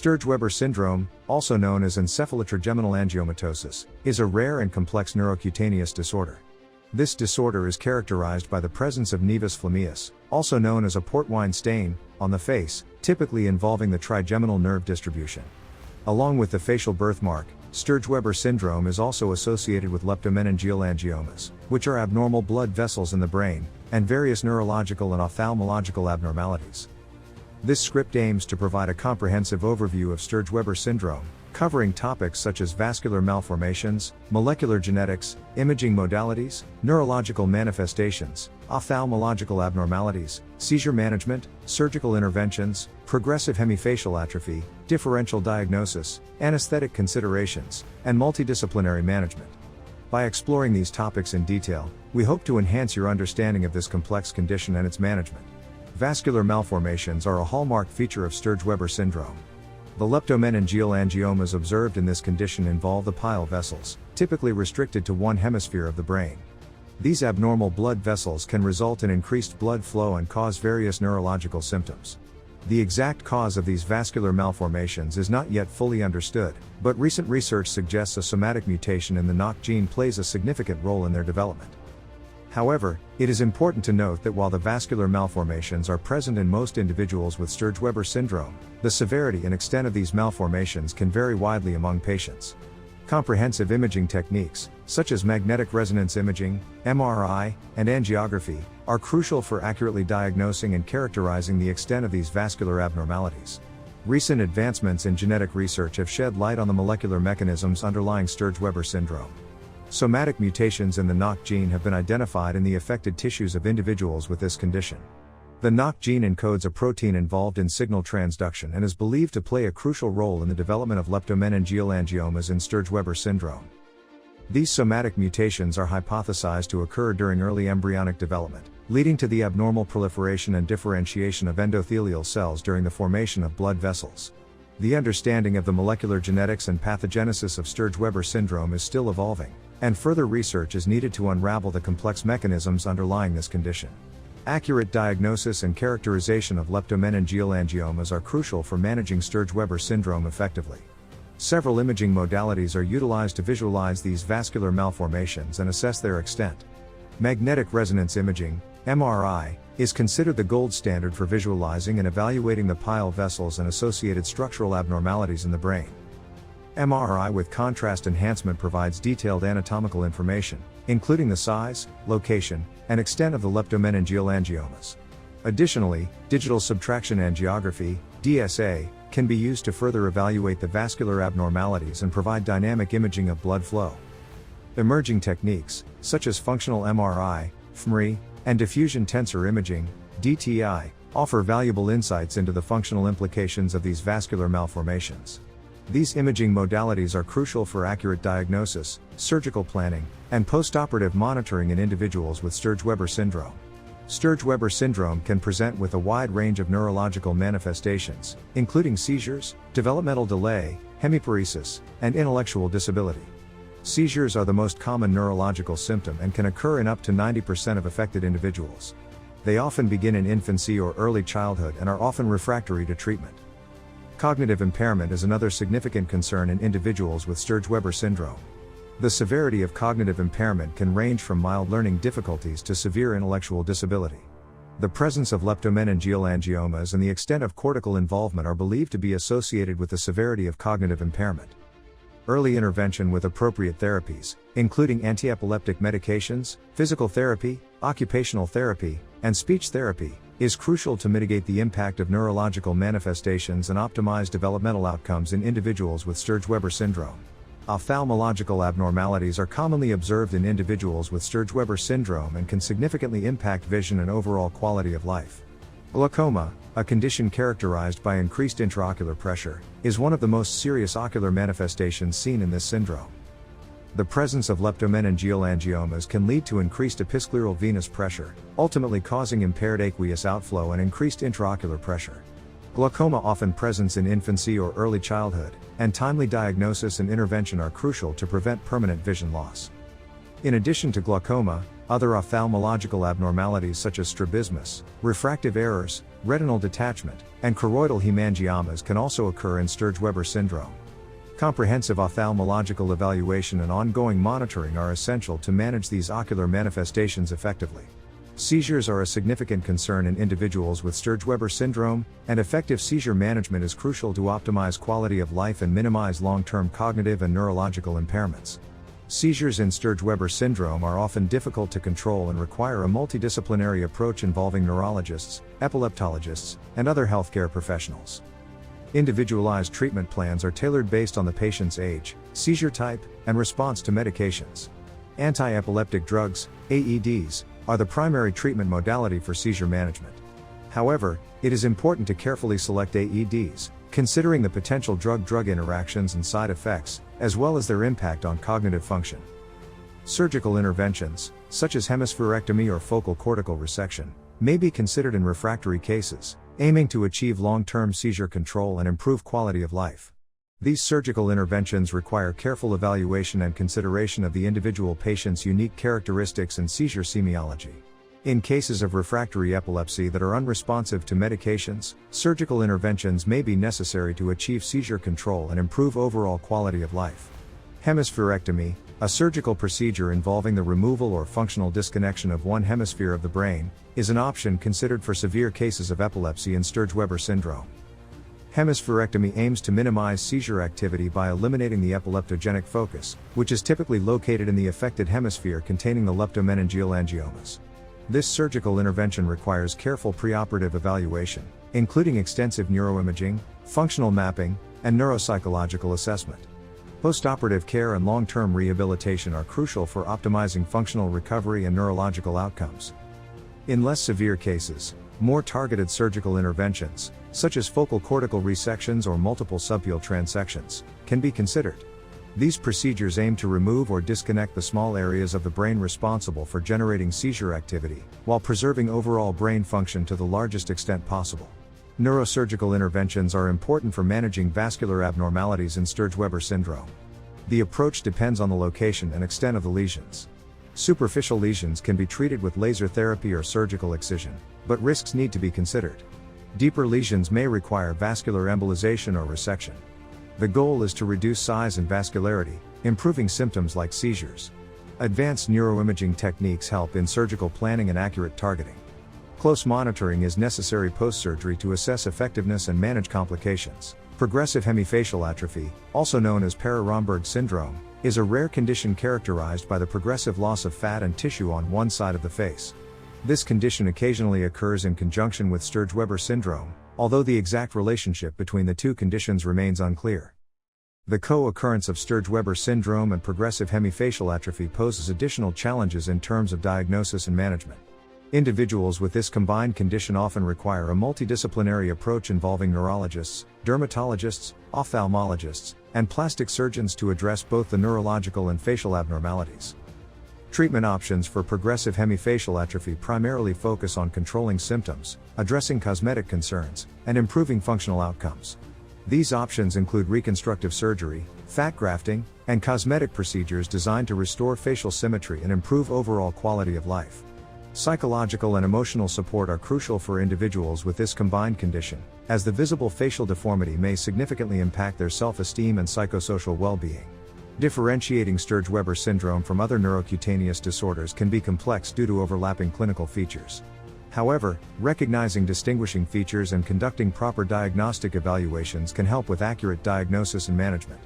Sturge-Weber syndrome, also known as encephalotrigeminal angiomatosis, is a rare and complex neurocutaneous disorder. This disorder is characterized by the presence of nevus flammeus, also known as a port wine stain, on the face, typically involving the trigeminal nerve distribution. Along with the facial birthmark, Sturge-Weber syndrome is also associated with leptomeningeal angiomas, which are abnormal blood vessels in the brain, and various neurological and ophthalmological abnormalities. This script aims to provide a comprehensive overview of Sturge-Weber syndrome, covering topics such as vascular malformations, molecular genetics, imaging modalities, neurological manifestations, ophthalmological abnormalities, seizure management, surgical interventions, progressive hemifacial atrophy, differential diagnosis, anesthetic considerations, and multidisciplinary management. By exploring these topics in detail, we hope to enhance your understanding of this complex condition and its management. Vascular malformations are a hallmark feature of Sturge-Weber syndrome. The leptomeningeal angiomas observed in this condition involve the pile vessels, typically restricted to one hemisphere of the brain. These abnormal blood vessels can result in increased blood flow and cause various neurological symptoms. The exact cause of these vascular malformations is not yet fully understood, but recent research suggests a somatic mutation in the NOC gene plays a significant role in their development. However, it is important to note that while the vascular malformations are present in most individuals with Sturge-Weber syndrome, the severity and extent of these malformations can vary widely among patients. Comprehensive imaging techniques, such as magnetic resonance imaging, MRI, and angiography, are crucial for accurately diagnosing and characterizing the extent of these vascular abnormalities. Recent advancements in genetic research have shed light on the molecular mechanisms underlying Sturge-Weber syndrome. Somatic mutations in the NOC gene have been identified in the affected tissues of individuals with this condition. The NOC gene encodes a protein involved in signal transduction and is believed to play a crucial role in the development of leptomeningeal angiomas in Sturge-Weber syndrome. These somatic mutations are hypothesized to occur during early embryonic development, leading to the abnormal proliferation and differentiation of endothelial cells during the formation of blood vessels. The understanding of the molecular genetics and pathogenesis of Sturge-Weber syndrome is still evolving, and further research is needed to unravel the complex mechanisms underlying this condition. Accurate diagnosis and characterization of leptomeningeal angiomas are crucial for managing Sturge-Weber syndrome effectively. Several imaging modalities are utilized to visualize these vascular malformations and assess their extent. Magnetic resonance imaging, MRI, is considered the gold standard for visualizing and evaluating the pile vessels and associated structural abnormalities in the brain. MRI with contrast enhancement provides detailed anatomical information, including the size, location, and extent of the leptomeningeal angiomas. Additionally, digital subtraction angiography, DSA, can be used to further evaluate the vascular abnormalities and provide dynamic imaging of blood flow. Emerging techniques, such as functional MRI, fMRI, and diffusion tensor imaging, DTI, offer valuable insights into the functional implications of these vascular malformations. These imaging modalities are crucial for accurate diagnosis, surgical planning, and postoperative monitoring in individuals with Sturge-Weber syndrome. Sturge-Weber syndrome can present with a wide range of neurological manifestations, including seizures, developmental delay, hemiparesis, and intellectual disability. Seizures are the most common neurological symptom and can occur in up to 90% of affected individuals. They often begin in infancy or early childhood and are often refractory to treatment. Cognitive impairment is another significant concern in individuals with Sturge-Weber syndrome. The severity of cognitive impairment can range from mild learning difficulties to severe intellectual disability. The presence of leptomeningeal angiomas and the extent of cortical involvement are believed to be associated with the severity of cognitive impairment. Early intervention with appropriate therapies, including antiepileptic medications, physical therapy, occupational therapy, and speech therapy, is crucial to mitigate the impact of neurological manifestations and optimize developmental outcomes in individuals with Sturge-Weber syndrome. Ophthalmological abnormalities are commonly observed in individuals with Sturge-Weber syndrome and can significantly impact vision and overall quality of life. Glaucoma, a condition characterized by increased intraocular pressure, is one of the most serious ocular manifestations seen in this syndrome. The presence of leptomeningeal angiomas can lead to increased episcleral venous pressure, ultimately causing impaired aqueous outflow and increased intraocular pressure. Glaucoma often presents in infancy or early childhood, and timely diagnosis and intervention are crucial to prevent permanent vision loss. In addition to glaucoma, other ophthalmological abnormalities such as strabismus, refractive errors, retinal detachment, and choroidal hemangiomas can also occur in Sturge-Weber syndrome. Comprehensive ophthalmological evaluation and ongoing monitoring are essential to manage these ocular manifestations effectively. Seizures are a significant concern in individuals with Sturge-Weber syndrome, and effective seizure management is crucial to optimize quality of life and minimize long-term cognitive and neurological impairments. Seizures in Sturge-Weber syndrome are often difficult to control and require a multidisciplinary approach involving neurologists, epileptologists, and other healthcare professionals. Individualized treatment plans are tailored based on the patient's age, seizure type, and response to medications. Anti-epileptic drugs, AEDs, are the primary treatment modality for seizure management. However, it is important to carefully select AEDs, considering the potential drug-drug interactions and side effects, as well as their impact on cognitive function. Surgical interventions, such as hemispherectomy or focal cortical resection, may be considered in refractory cases, aiming to achieve long-term seizure control and improve quality of life. These surgical interventions require careful evaluation and consideration of the individual patient's unique characteristics and seizure semiology. In cases of refractory epilepsy that are unresponsive to medications, surgical interventions may be necessary to achieve seizure control and improve overall quality of life. Hemispherectomy, a surgical procedure involving the removal or functional disconnection of one hemisphere of the brain, is an option considered for severe cases of epilepsy in Sturge-Weber syndrome. Hemispherectomy aims to minimize seizure activity by eliminating the epileptogenic focus, which is typically located in the affected hemisphere containing the leptomeningeal angiomas. This surgical intervention requires careful preoperative evaluation, including extensive neuroimaging, functional mapping, and neuropsychological assessment. Postoperative care and long-term rehabilitation are crucial for optimizing functional recovery and neurological outcomes. In less severe cases, more targeted surgical interventions, such as focal cortical resections or multiple subfield transections, can be considered. These procedures aim to remove or disconnect the small areas of the brain responsible for generating seizure activity, while preserving overall brain function to the largest extent possible. Neurosurgical interventions are important for managing vascular abnormalities in Sturge-Weber syndrome. The approach depends on the location and extent of the lesions. Superficial lesions can be treated with laser therapy or surgical excision, but risks need to be considered. Deeper lesions may require vascular embolization or resection. The goal is to reduce size and vascularity, improving symptoms like seizures. Advanced neuroimaging techniques help in surgical planning and accurate targeting. Close monitoring is necessary post-surgery to assess effectiveness and manage complications. Progressive hemifacial atrophy, also known as Para-Romberg syndrome, is a rare condition characterized by the progressive loss of fat and tissue on one side of the face. This condition occasionally occurs in conjunction with Sturge-Weber syndrome, although the exact relationship between the two conditions remains unclear. The co-occurrence of Sturge-Weber syndrome and progressive hemifacial atrophy poses additional challenges in terms of diagnosis and management. Individuals with this combined condition often require a multidisciplinary approach involving neurologists, dermatologists, ophthalmologists, and plastic surgeons to address both the neurological and facial abnormalities. Treatment options for progressive hemifacial atrophy primarily focus on controlling symptoms, addressing cosmetic concerns, and improving functional outcomes. These options include reconstructive surgery, fat grafting, and cosmetic procedures designed to restore facial symmetry and improve overall quality of life. Psychological and emotional support are crucial for individuals with this combined condition, as the visible facial deformity may significantly impact their self-esteem and psychosocial well-being. Differentiating Sturge-Weber syndrome from other neurocutaneous disorders can be complex due to overlapping clinical features. However, recognizing distinguishing features and conducting proper diagnostic evaluations can help with accurate diagnosis and management.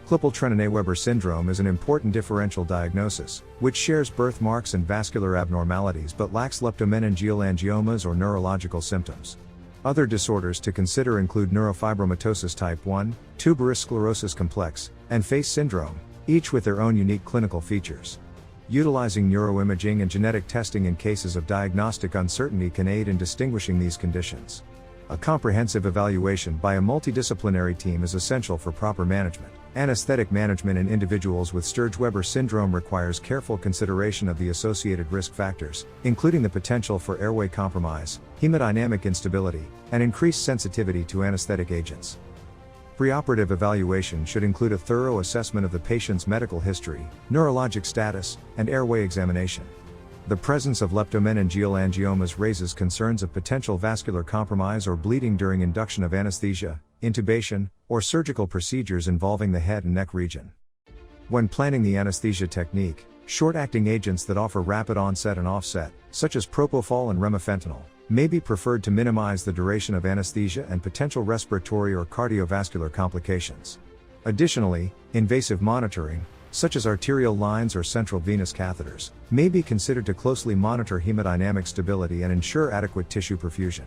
Klippel-Trenaunay-Weber syndrome is an important differential diagnosis, which shares birthmarks and vascular abnormalities but lacks leptomeningeal angiomas or neurological symptoms. Other disorders to consider include neurofibromatosis type 1, tuberous sclerosis complex, and face syndrome, each with their own unique clinical features. Utilizing neuroimaging and genetic testing in cases of diagnostic uncertainty can aid in distinguishing these conditions. A comprehensive evaluation by a multidisciplinary team is essential for proper management. Anesthetic management in individuals with Sturge-Weber syndrome requires careful consideration of the associated risk factors, including the potential for airway compromise, hemodynamic instability, and increased sensitivity to anesthetic agents. Preoperative evaluation should include a thorough assessment of the patient's medical history, neurologic status, and airway examination. The presence of leptomeningeal angiomas raises concerns of potential vascular compromise or bleeding during induction of anesthesia, intubation, or surgical procedures involving the head and neck region. When planning the anesthesia technique, short-acting agents that offer rapid onset and offset, such as propofol and remifentanil, may be preferred to minimize the duration of anesthesia and potential respiratory or cardiovascular complications. Additionally, invasive monitoring, such as arterial lines or central venous catheters, may be considered to closely monitor hemodynamic stability and ensure adequate tissue perfusion.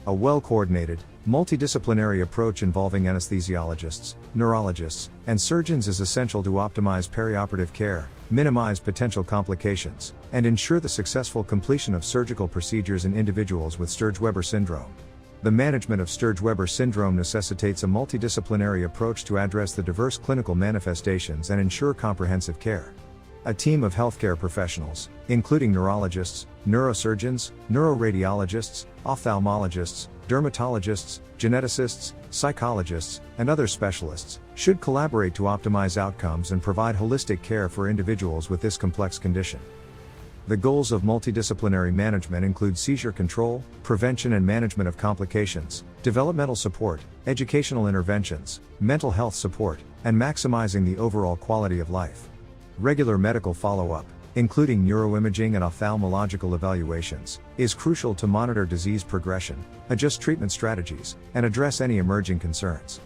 A well-coordinated, multidisciplinary approach involving anesthesiologists, neurologists, and surgeons is essential to optimize perioperative care, minimize potential complications, and ensure the successful completion of surgical procedures in individuals with Sturge-Weber syndrome. The management of Sturge-Weber syndrome necessitates a multidisciplinary approach to address the diverse clinical manifestations and ensure comprehensive care. A team of healthcare professionals, including neurologists, neurosurgeons, neuroradiologists, ophthalmologists, dermatologists, geneticists, psychologists, and other specialists, should collaborate to optimize outcomes and provide holistic care for individuals with this complex condition. The goals of multidisciplinary management include seizure control, prevention and management of complications, developmental support, educational interventions, mental health support, and maximizing the overall quality of life. Regular medical follow-up, including neuroimaging and ophthalmological evaluations, is crucial to monitor disease progression, adjust treatment strategies, and address any emerging concerns.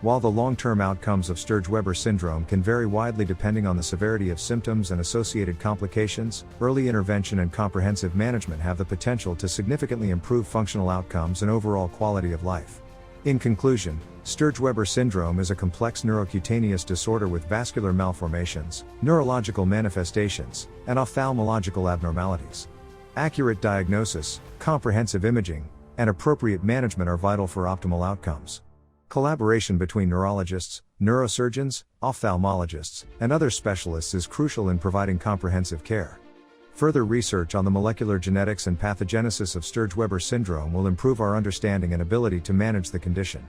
While the long-term outcomes of Sturge-Weber syndrome can vary widely depending on the severity of symptoms and associated complications, early intervention and comprehensive management have the potential to significantly improve functional outcomes and overall quality of life. In conclusion, Sturge-Weber syndrome is a complex neurocutaneous disorder with vascular malformations, neurological manifestations, and ophthalmological abnormalities. Accurate diagnosis, comprehensive imaging, and appropriate management are vital for optimal outcomes. Collaboration between neurologists, neurosurgeons, ophthalmologists, and other specialists is crucial in providing comprehensive care. Further research on the molecular genetics and pathogenesis of Sturge-Weber syndrome will improve our understanding and ability to manage the condition.